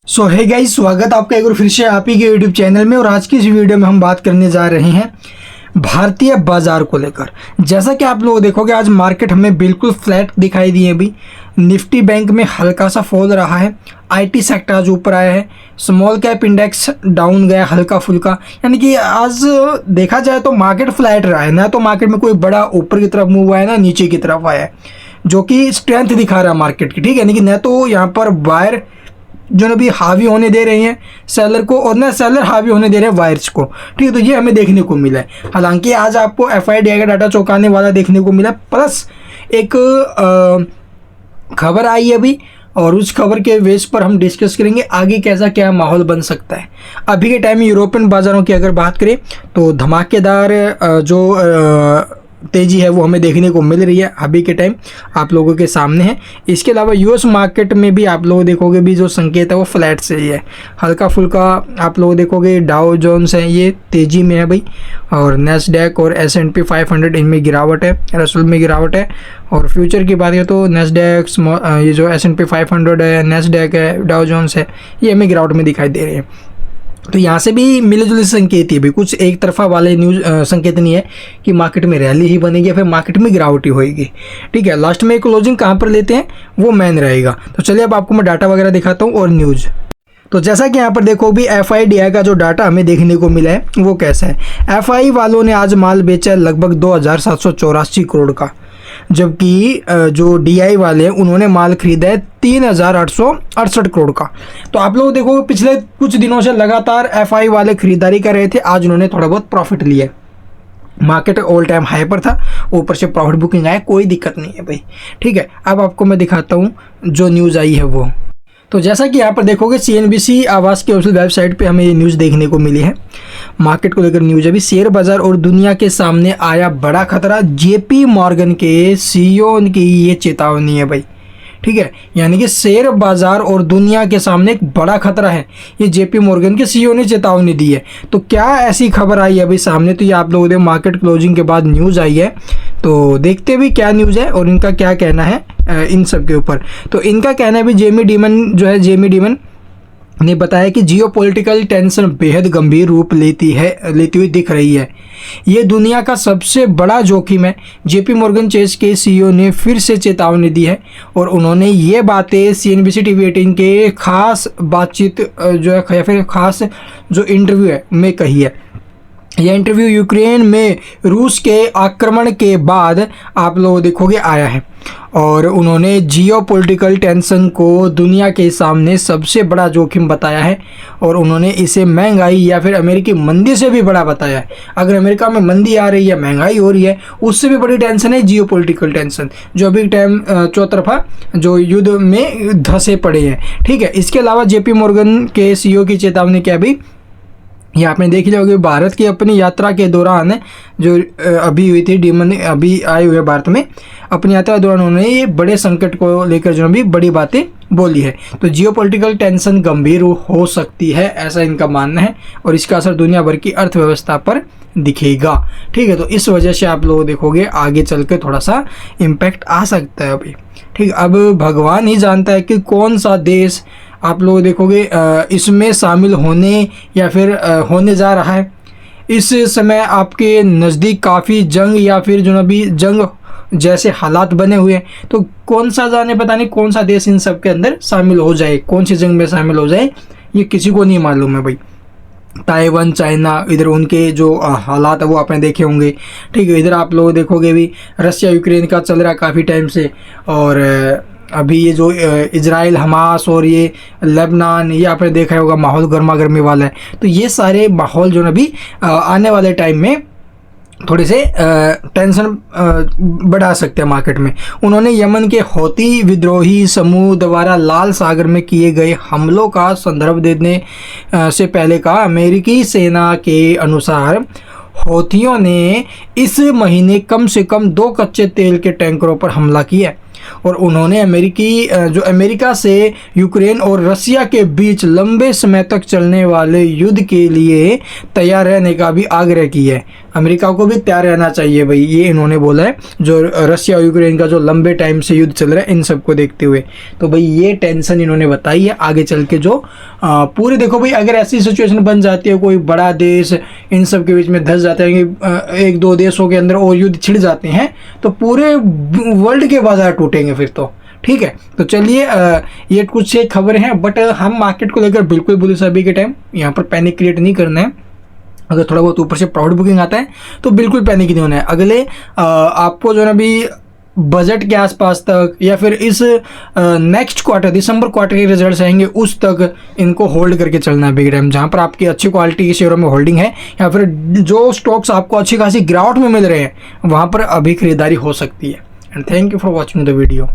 सो है गाइस, स्वागत आपका एक बार फिर से आप ही के यूट्यूब चैनल में। और आज की इस वीडियो में हम बात करने जा रहे हैं भारतीय बाजार को लेकर। जैसा कि आप लोग देखोगे आज मार्केट हमें बिल्कुल फ्लैट दिखाई दी है। अभी निफ्टी बैंक में हल्का सा फॉल रहा है, आईटी सेक्टर आज ऊपर आया है, स्मॉल कैप इंडेक्स डाउन गया हल्का फुल्का। यानी कि आज देखा जाए तो मार्केट फ्लैट रहा है, ना तो मार्केट में कोई बड़ा ऊपर की तरफ मूव आया ना नीचे की तरफ आया है, जो कि स्ट्रेंथ दिखा रहा है मार्केट की। ठीक है, यानी कि न तो यहाँ पर बायर जो ना भी हावी होने दे रहे हैं सेलर को, और ना सेलर हावी होने दे रहे हैं वायर्स को। ठीक है, तो ये हमें देखने को मिला है। हालांकि आज आपको एफआईडीआई का डाटा चौंकाने वाला देखने को मिला, प्लस एक खबर आई है अभी, और उस खबर के बेस पर हम डिस्कस करेंगे आगे कैसा क्या माहौल बन सकता है। अभी के टाइम में यूरोपियन बाज़ारों की अगर बात करें तो धमाकेदार जो तेज़ी है वो हमें देखने को मिल रही है अभी के टाइम आप लोगों के सामने है। इसके अलावा यूएस मार्केट में भी आप लोग देखोगे भी जो संकेत है वो फ्लैट से ही है, हल्का फुल्का आप लोग देखोगे। डाउ जोन्स है ये तेज़ी में है भाई, और नेस्डैक और S&P 500 इनमें गिरावट है, रसल में गिरावट है। और फ्यूचर की बात करें तो नेस्डैक, ये जो S&P 500 है, नेस्डैक है, डाउ जोन्स है, ये हमें गिरावट में दिखाई दे रहे हैं। तो यहाँ से भी मिले जुले संकेत ही भी, कुछ एक तरफा वाले न्यूज़ संकेत नहीं है कि मार्केट में रैली ही बनेगी या फिर मार्केट में गिरावट ही होएगी। ठीक है, लास्ट में क्लोजिंग कहाँ पर लेते हैं वो मेन रहेगा। तो चलिए अब आपको मैं डाटा वगैरह दिखाता हूँ और न्यूज़। तो जैसा कि यहाँ पर देखो भी एफआईडीआई का जो डाटा हमें देखने को मिला है वो कैसा है। एफआई वालों ने आज माल बेचा है लगभग 2784 करोड़ का, जबकि जो डीआई वाले हैं उन्होंने माल खरीदा है 3868 करोड़ का। तो आप लोग देखो पिछले कुछ दिनों से लगातार एफआई वाले खरीदारी कर रहे थे, आज उन्होंने थोड़ा बहुत प्रॉफिट लिया। मार्केट ऑल टाइम हाई पर था, ऊपर से प्रॉफिट बुकिंग आया, कोई दिक्कत नहीं है भाई। ठीक है, अब आपको मैं दिखाता हूँ जो न्यूज़ आई है वो। तो जैसा कि यहाँ पर देखोगे CNBC आवास की ऑफिशियल वेबसाइट पे हमें ये न्यूज़ देखने को मिली है। मार्केट को लेकर न्यूज़ है भी, शेयर बाजार और दुनिया के सामने आया बड़ा खतरा, JP मॉर्गन के CEO की ये चेतावनी है भाई। ठीक है, यानी कि शेयर बाजार और दुनिया के सामने एक बड़ा खतरा है, ये JP मॉर्गन के CEO ने चेतावनी दी है। तो क्या ऐसी खबर आई है अभी सामने, तो ये आप लोगों ने मार्केट क्लोजिंग के बाद न्यूज़ आई है, तो देखते भी क्या न्यूज़ है और इनका क्या कहना है इन सब के ऊपर। तो इनका कहना है भी जेमी डिमन ने बताया कि जियोपॉलिटिकल टेंशन बेहद गंभीर रूप लेती हुई दिख रही है। ये दुनिया का सबसे बड़ा जोखिम है। JP मॉर्गन चेस के CEO ने फिर से चेतावनी दी है, और उन्होंने ये बातें CNBC TV 18 के खास बातचीत जो है या फिर खास जो इंटरव्यू है में कही है। यह इंटरव्यू यूक्रेन में रूस के आक्रमण के बाद आप लोग देखोगे आया है, और उन्होंने जियोपॉलिटिकल टेंशन को दुनिया के सामने सबसे बड़ा जोखिम बताया है, और उन्होंने इसे महंगाई या फिर अमेरिकी मंदी से भी बड़ा बताया है। अगर अमेरिका में मंदी आ रही है, महंगाई हो रही है, उससे भी बड़ी टेंशन है जियोपॉलिटिकल टेंशन, जो अभी टाइम चौतरफा जो युद्ध में धंसे पड़े हैं। ठीक है, इसके अलावा JP मॉर्गन के CEO की चेतावनी क्या भी, ये आपने देख लिया होगा। भारत की अपनी यात्रा के दौरान जो अभी हुई थी, डिमन अभी आए हुए भारत में, अपनी यात्रा के दौरान उन्होंने ये बड़े संकट को लेकर जो भी बड़ी बातें बोली है। तो जियोपॉलिटिकल टेंशन गंभीर हो सकती है, ऐसा इनका मानना है, और इसका असर दुनिया भर की अर्थव्यवस्था पर दिखेगा। ठीक है, तो इस वजह से आप लोग देखोगे आगे चल के थोड़ा सा इम्पैक्ट आ सकता है अभी। ठीक, अब भगवान ही जानता है कि कौन सा देश आप लोग देखोगे इसमें शामिल होने या फिर होने जा रहा है। इस समय आपके नज़दीक काफ़ी जंग या फिर जो ना भी जंग जैसे हालात बने हुए हैं, तो कौन सा जाने पता नहीं कौन सा देश इन सब के अंदर शामिल हो जाए, कौन सी जंग में शामिल हो जाए, ये किसी को नहीं मालूम है भाई। ताइवान, चाइना, इधर उनके जो हालात है वो आपने देखे होंगे। ठीक है, इधर आप लोग देखोगे भी रशिया यूक्रेन का चल रहा है काफ़ी टाइम से, और अभी ये जो इजराइल हमास और ये लेबनान, ये आपने देखा होगा माहौल गर्मा गर्मी वाला है। तो ये सारे माहौल जो ना भी आने वाले टाइम में थोड़े से टेंशन बढ़ा सकते हैं मार्केट में। उन्होंने यमन के हौती विद्रोही समूह द्वारा लाल सागर में किए गए हमलों का संदर्भ देने से पहले कहा, अमेरिकी सेना के अनुसार हौथियों ने इस महीने कम से कम 2 कच्चे तेल के टैंकरों पर हमला किया। और उन्होंने अमेरिका से यूक्रेन और रसिया के बीच लंबे समय तक चलने वाले युद्ध के लिए तैयार रहने का भी आग्रह किया है। अमेरिका को भी तैयार रहना चाहिए भाई, ये इन्होंने बोला है, जो रसिया और यूक्रेन का जो लंबे टाइम से युद्ध चल रहा है इन सब को देखते हुए। तो भाई ये टेंशन इन्होंने बताई है आगे चल के जो पूरे, देखो भाई अगर ऐसी सिचुएशन बन जाती है, कोई बड़ा देश इन सब के बीच में धंस जाता है कि एक दो देशों के अंदर और युद्ध छिड़ जाते हैं, तो पूरे वर्ल्ड के बाजार टूटेंगे फिर तो। ठीक है, तो चलिए ये कुछ खबर है, बट हम मार्केट को लेकर बिल्कुल बुलिश अभी के टाइम, यहाँ पर पैनिक क्रिएट नहीं करना है। अगर थोड़ा बहुत ऊपर से प्राउड बुकिंग आता है तो बिल्कुल पैनिक नहीं होना है। अगले आपको जो है अभी बजट के आसपास तक या फिर इस नेक्स्ट क्वार्टर, दिसंबर क्वार्टर के रिजल्ट्स आएंगे उस तक इनको होल्ड करके चलना है बिग टाइम। जहाँ पर आपकी अच्छी क्वालिटी के शेयरों में होल्डिंग है या फिर जो स्टॉक्स आपको अच्छी खासी गिरावट में मिल रहे हैं वहाँ पर अभी खरीदारी हो सकती है। And thank you for watching the video.